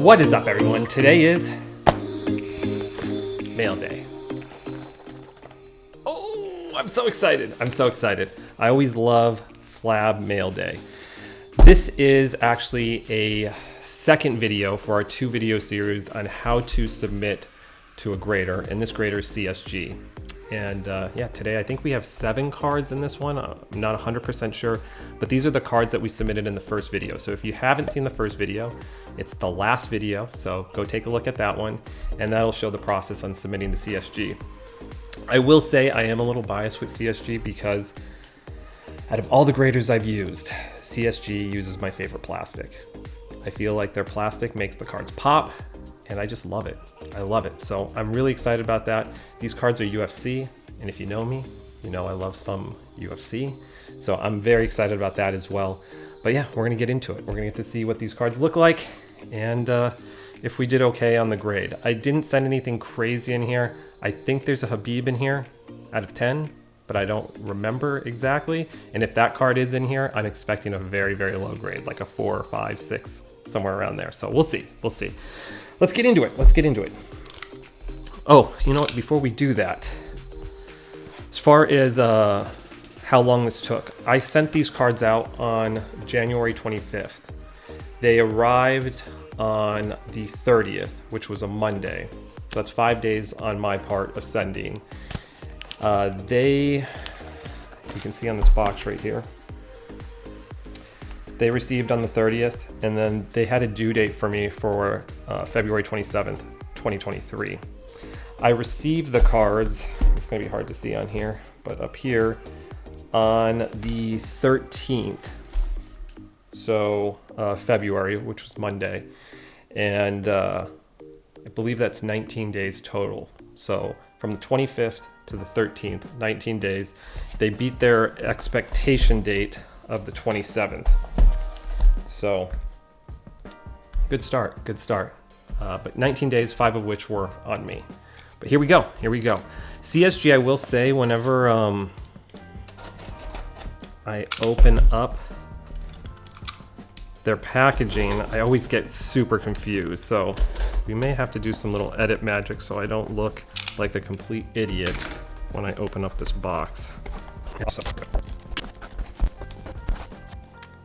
What is up, everyone? Today is mail day. Oh, I'm so excited. I'm so excited. I always love slab mail day. This is actually a second video for our 2-video series on how to submit to a grader, and this grader is CSG. And yeah, today I think we have 7 cards in this one. I'm not 100% sure, but these are the cards that we submitted in the first video. So if you haven't seen the first video, it's the last video, so go take a look at that one, and that'll show the process on submitting to CSG. I will say I am a little biased with CSG because out of all the graders I've used, CSG uses my favorite plastic. I feel like their plastic makes the cards pop, and I just love it. I love it. So I'm really excited about that. These cards are UFC, and if you know me, you know I love some UFC. So I'm very excited about that as well. But yeah, we're gonna get into it. We're gonna get to see what these cards look like, and if we did okay on the grade. I didn't send anything crazy in here. I think there's a Habib in here out of 10, but I don't remember exactly. And if that card is in here, I'm expecting a very, very low grade, like a 4 or 5, 6, somewhere around there. So we'll see, we'll see. Let's get into it, let's get into it. Oh, you know what, before we do that, as far as how long this took, I sent these cards out on January 25th. They arrived on the 30th, which was a Monday. So that's 5 days on my part of sending. You can see on this box right here, they received on the 30th, and then they had a due date for me for February 27th, 2023. I received the cards, it's gonna be hard to see on here, but up here on the 13th, so February, which was Monday, and I believe that's 19 days total. So from the 25th to the 13th, 19 days. They beat their expectation date of the 27th. So good start, good start. But 19 days, 5 of which were on me. But here we go, here we go. CSG, I will say, whenever I open up their packaging, I always get super confused. So we may have to do some little edit magic so I don't look like a complete idiot when I open up this box.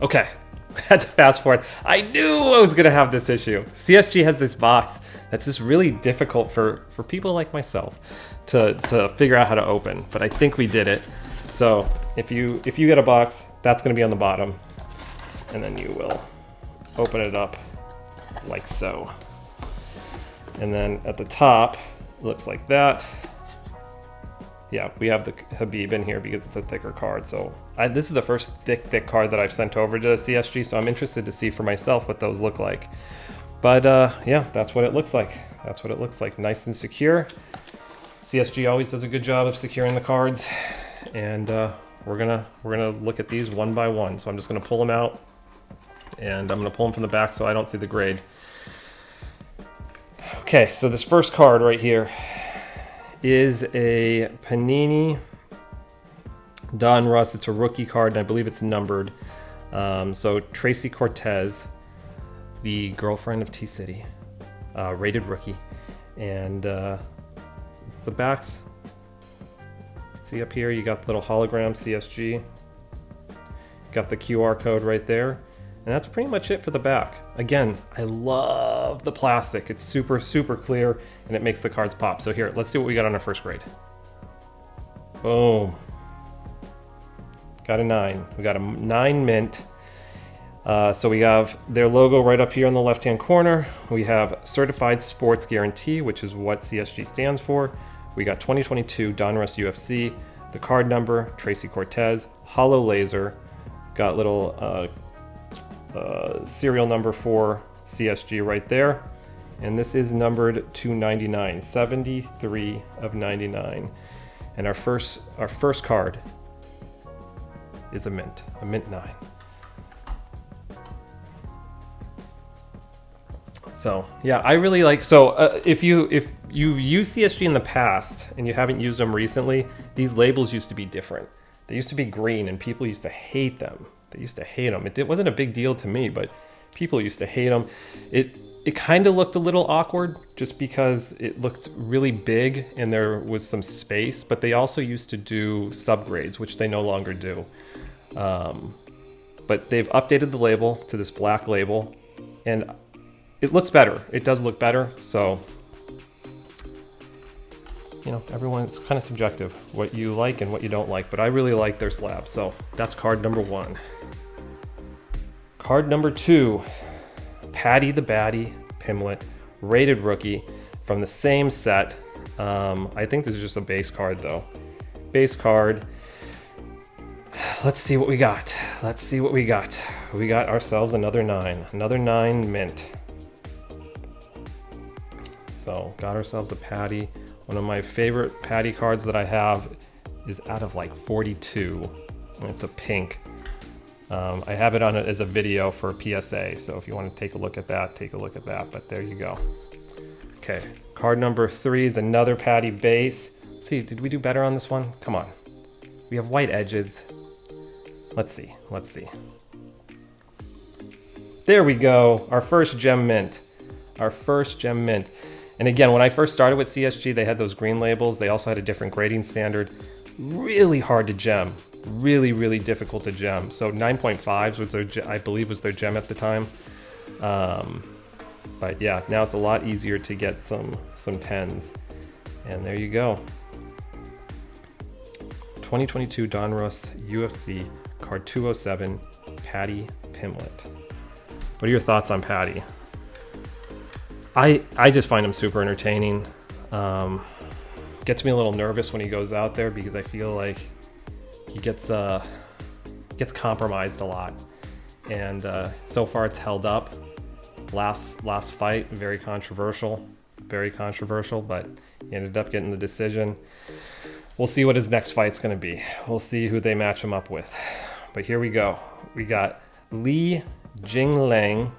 Okay, I had to fast forward. I knew I was gonna have this issue. CSG has this box that's just really difficult for people like myself to figure out how to open, but I think we did it. So if you get a box, that's gonna be on the bottom, and then you will open it up like so. And then at the top, it looks like that. Yeah, we have the Habib in here because it's a thicker card. So this is the first thick card that I've sent over to CSG, so I'm interested to see for myself what those look like. But yeah, that's what it looks like. That's what it looks like, nice and secure. CSG always does a good job of securing the cards, and we're gonna look at these one by one. So I'm just gonna pull them out, and I'm gonna pull them from the back so I don't see the grade. Okay, so this first card right here is a Panini Don Russ. It's a rookie card, and I believe it's numbered. So Tracy Cortez, the girlfriend of T-City, rated rookie. And the backs, you can see up here, you got the little hologram CSG. Got the QR code right there. And that's pretty much it for the back. Again, I love the plastic. It's super, super clear, and it makes the cards pop. So here, let's see what we got on our first grade. Boom. Got a 9. We got a 9 mint. So we have their logo right up here in the left-hand corner. We have Certified Sports Guarantee, which is what CSG stands for. We got 2022 Donruss UFC, the card number, Tracy Cortez, holo laser, got little serial number for CSG right there, and this is numbered to 99, 73 of 99, and our first card is a mint 9. So yeah, I really like, so if you've used CSG in the past and you haven't used them recently, these labels used to be different. They used to be green, and people used to hate them. They used to hate them. It wasn't a big deal to me, but people used to hate them. It kind of looked a little awkward just because it looked really big and there was some space, but they also used to do subgrades, which they no longer do. But they've updated the label to this black label, and it looks better. It does look better. So, you know, it's kind of subjective what you like and what you don't like, but I really like their slab. So that's card number 1. Card number 2, Patty the Batty Pimlet, rated rookie from the same set. I think this is just a base card though. Base card. Let's see what we got. Let's see what we got. We got ourselves another 9. Another 9 mint. So got ourselves a Patty. One of my favorite Patty cards that I have is out of like 42. And it's a pink. I have it on it as a video for PSA. So if you want to take a look at that, take a look at that. But there you go. Okay. Card number 3 is another Patty base. Let's see, did we do better on this one? Come on. We have white edges. Let's see. Let's see. There we go. Our first gem mint. Our first gem mint. And again, when I first started with CSG, they had those green labels. They also had a different grading standard. Really hard to gem. Really, really difficult to gem. So 9.5s was their, I believe, was their gem at the time. But yeah, now it's a lot easier to get some 10s. And there you go. 2022 Donruss UFC card 207, Patty Pimlet. What are your thoughts on Patty? I just find him super entertaining. Gets me a little nervous when he goes out there because I feel like he gets compromised a lot. And so far it's held up. Last fight, very controversial, but he ended up getting the decision. We'll see what his next fight's going to be. We'll see who they match him up with. But here we go. We got Li Jinglang,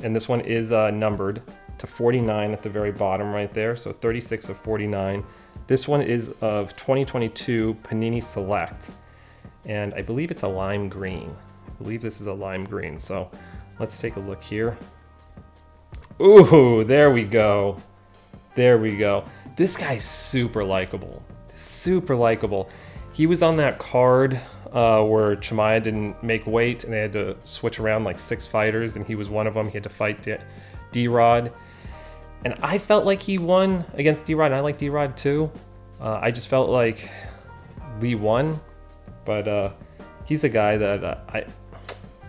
and this one is numbered to 49 at the very bottom right there. So 36 of 49. This one is of 2022 Panini Select, and I believe it's a lime green. I believe this is a lime green. So let's take a look here. Ooh, there we go. There we go. This guy's super likable. Super likable. He was on that card where Chimaev didn't make weight and they had to switch around like 6 fighters, and he was one of them. He had to fight D-Rod. And I felt like he won against D-Rod, and I like D-Rod too. I just felt like Lee won, but he's a guy that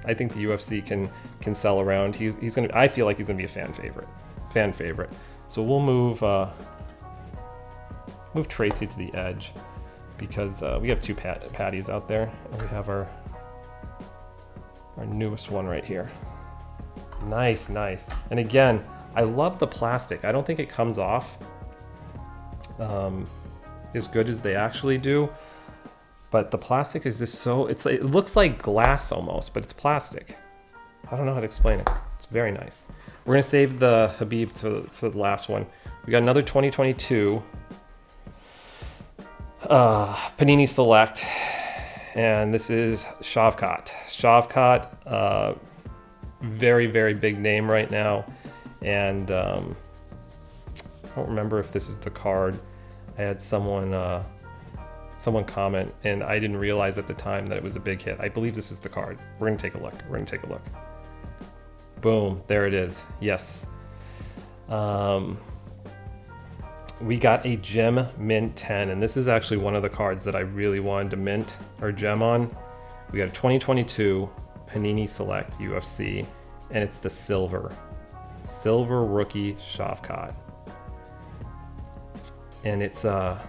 I think the UFC can sell around. He's gonna. I feel like he's gonna be a fan favorite. So we'll move Tracy to the edge because we have 2 patties out there, and we have our newest one right here. Nice. And again, I love the plastic. I don't think it comes off as good as they actually do, but the plastic is just so, it looks like glass almost, but it's plastic. I don't know how to explain it. It's very nice. We're gonna save the Habib to the last one. We got another 2022 Panini Select, and this is Shavkat. Shavkat, very, very big name right now. And I don't remember if this is the card. I had someone comment, and I didn't realize at the time that it was a big hit. I believe this is the card. We're gonna take a look. Boom, there it is. Yes. We got a gem mint 10, and this is actually one of the cards that I really wanted to mint or gem on. We got a 2022 Panini Select UFC, and it's the silver rookie Shavkat. And it's the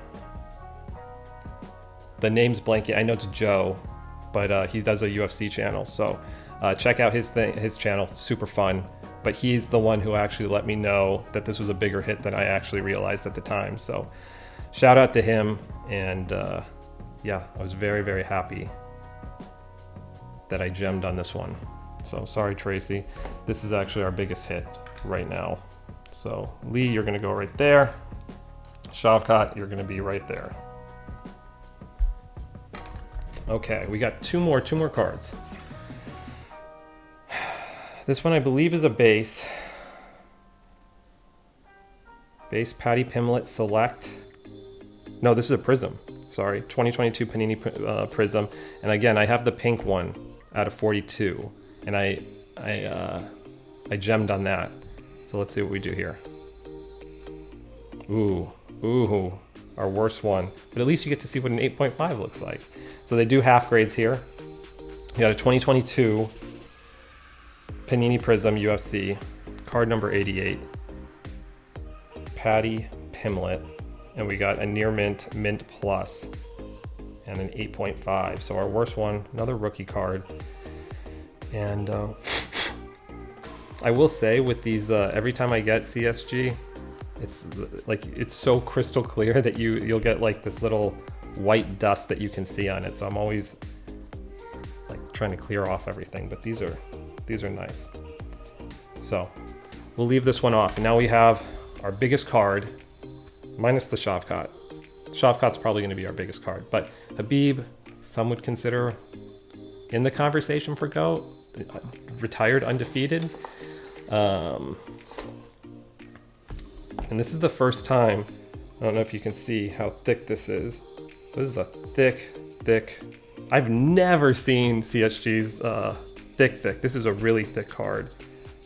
name's blanking. I know it's Joe, but he does a UFC channel, so check out his channel. Super fun. But he's the one who actually let me know that this was a bigger hit than I actually realized at the time. So shout out to him, and yeah, I was very, very happy that I gemmed on this one. So sorry, Tracy. This is actually our biggest hit right now. So Lee, you're gonna go right there. Shavkat, you're gonna be right there. Okay, we got two more cards. This one I believe is a base. Base Patty Pimlet Select. No, this is a Prism. Sorry, 2022 Panini Prism. And again, I have the pink one out of 42, and I gemmed on that. So let's see what we do here. Ooh, our worst one. But at least you get to see what an 8.5 looks like. So they do half grades here. You got a 2022 Panini Prism UFC, card number 88, Patty Pimlet, and we got a near mint, mint plus, and an 8.5. So our worst one, another rookie card. And I will say with these, every time I get CSG, it's like, it's so crystal clear that you'll get like this little white dust that you can see on it. So I'm always like trying to clear off everything, but these are nice. So we'll leave this one off. And now we have our biggest card, minus the Shavkat. Shavkat's probably going to be our biggest card, but Habib, some would consider in the conversation for GOAT, retired undefeated. And this is the first time, I don't know if you can see how thick this is. This is a thick, I've never seen CSG's thick. This is a really thick card.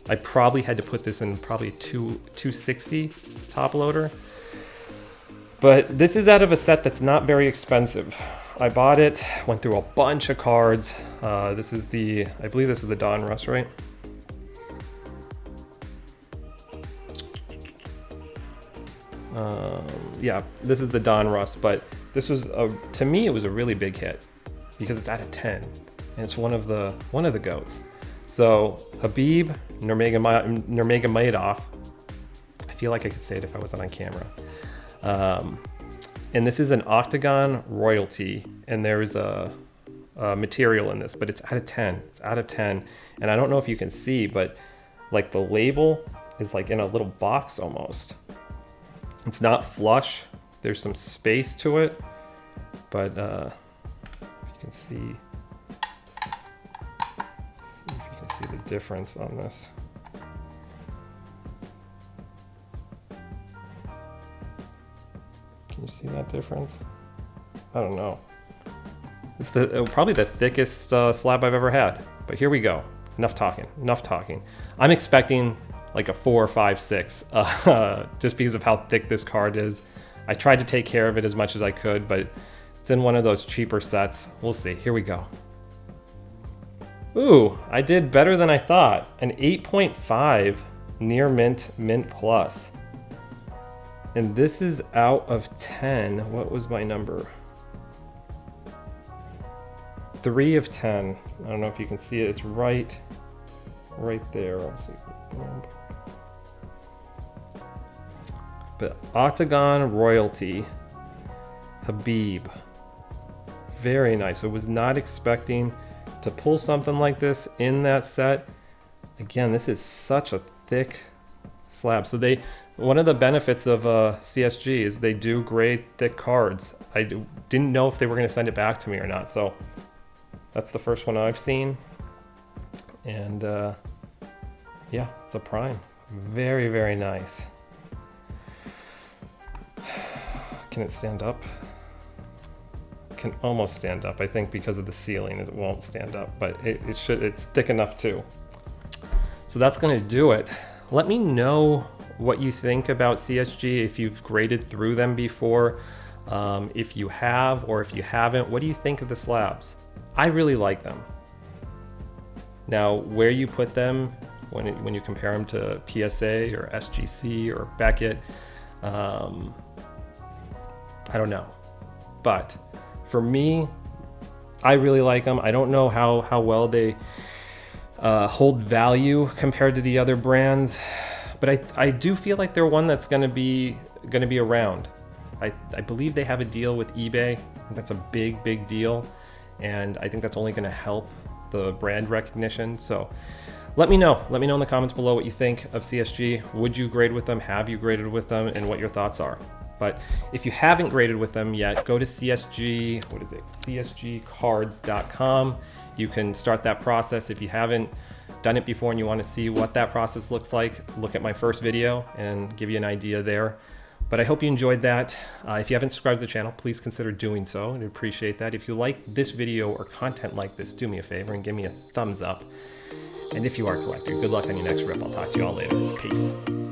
I probably had to put this in probably 260 top loader. But this is out of a set that's not very expensive. I bought it, went through a bunch of cards. This is I believe this is the Don Russ, right? Yeah, this is the Don Russ, but this was to me it was a really big hit because it's out of 10 and it's one of the GOATs. So Habib Nurmagomedov, I feel like I could say it if I wasn't on camera. And this is an Octagon royalty, and there's a material in this, but it's out of 10. It's out of 10, and I don't know if you can see, but like the label is like in a little box almost. It's not flush. There's some space to it, but you can see if you can see the difference on this. Can you see that difference? I don't know. It's probably the thickest slab I've ever had, but here we go. Enough talking. I'm expecting like a 4 or 5, 6, just because of how thick this card is. I tried to take care of it as much as I could, but it's in one of those cheaper sets. We'll see. Here we go. Ooh, I did better than I thought. An 8.5 near mint, mint plus. And this is out of 10. What was my number? 3 of 10. I don't know if you can see it. It's right there. I'll see. But Octagon royalty, Habib, very nice. I was not expecting to pull something like this in that set. Again, this is such a thick slab. So one of the benefits of CSG is they do grade thick cards. I didn't know if they were going to send it back to me or not. So that's the first one I've seen. And yeah, it's a prime. Very, very nice. Can it stand up? Can almost stand up. I think because of the ceiling it won't stand up, but it should. It's thick enough too. So that's going to do it. Let me know what you think about CSG, if you've graded through them before. If you have or if you haven't, what do you think of the slabs? I really like them. Now, where you put them when you compare them to PSA or SGC or Beckett, I don't know. But for me, I really like them. I don't know how well they hold value compared to the other brands, but I do feel like they're one that's gonna be around. I believe they have a deal with eBay. That's a big deal, and I think that's only gonna help the brand recognition. So let me know in the comments below what you think of CSG. Would you grade with them? Have you graded with them? And what your thoughts are. But if you haven't graded with them yet, go to CSGcards.com. You can start that process. If you haven't done it before and you want to see what that process looks like, look at my first video and give you an idea there. But I hope you enjoyed that. If you haven't subscribed to the channel, please consider doing so. I'd appreciate that. If you like this video or content like this, do me a favor and give me a thumbs up. And if you are a collector, good luck on your next rip. I'll talk to you all later. Peace.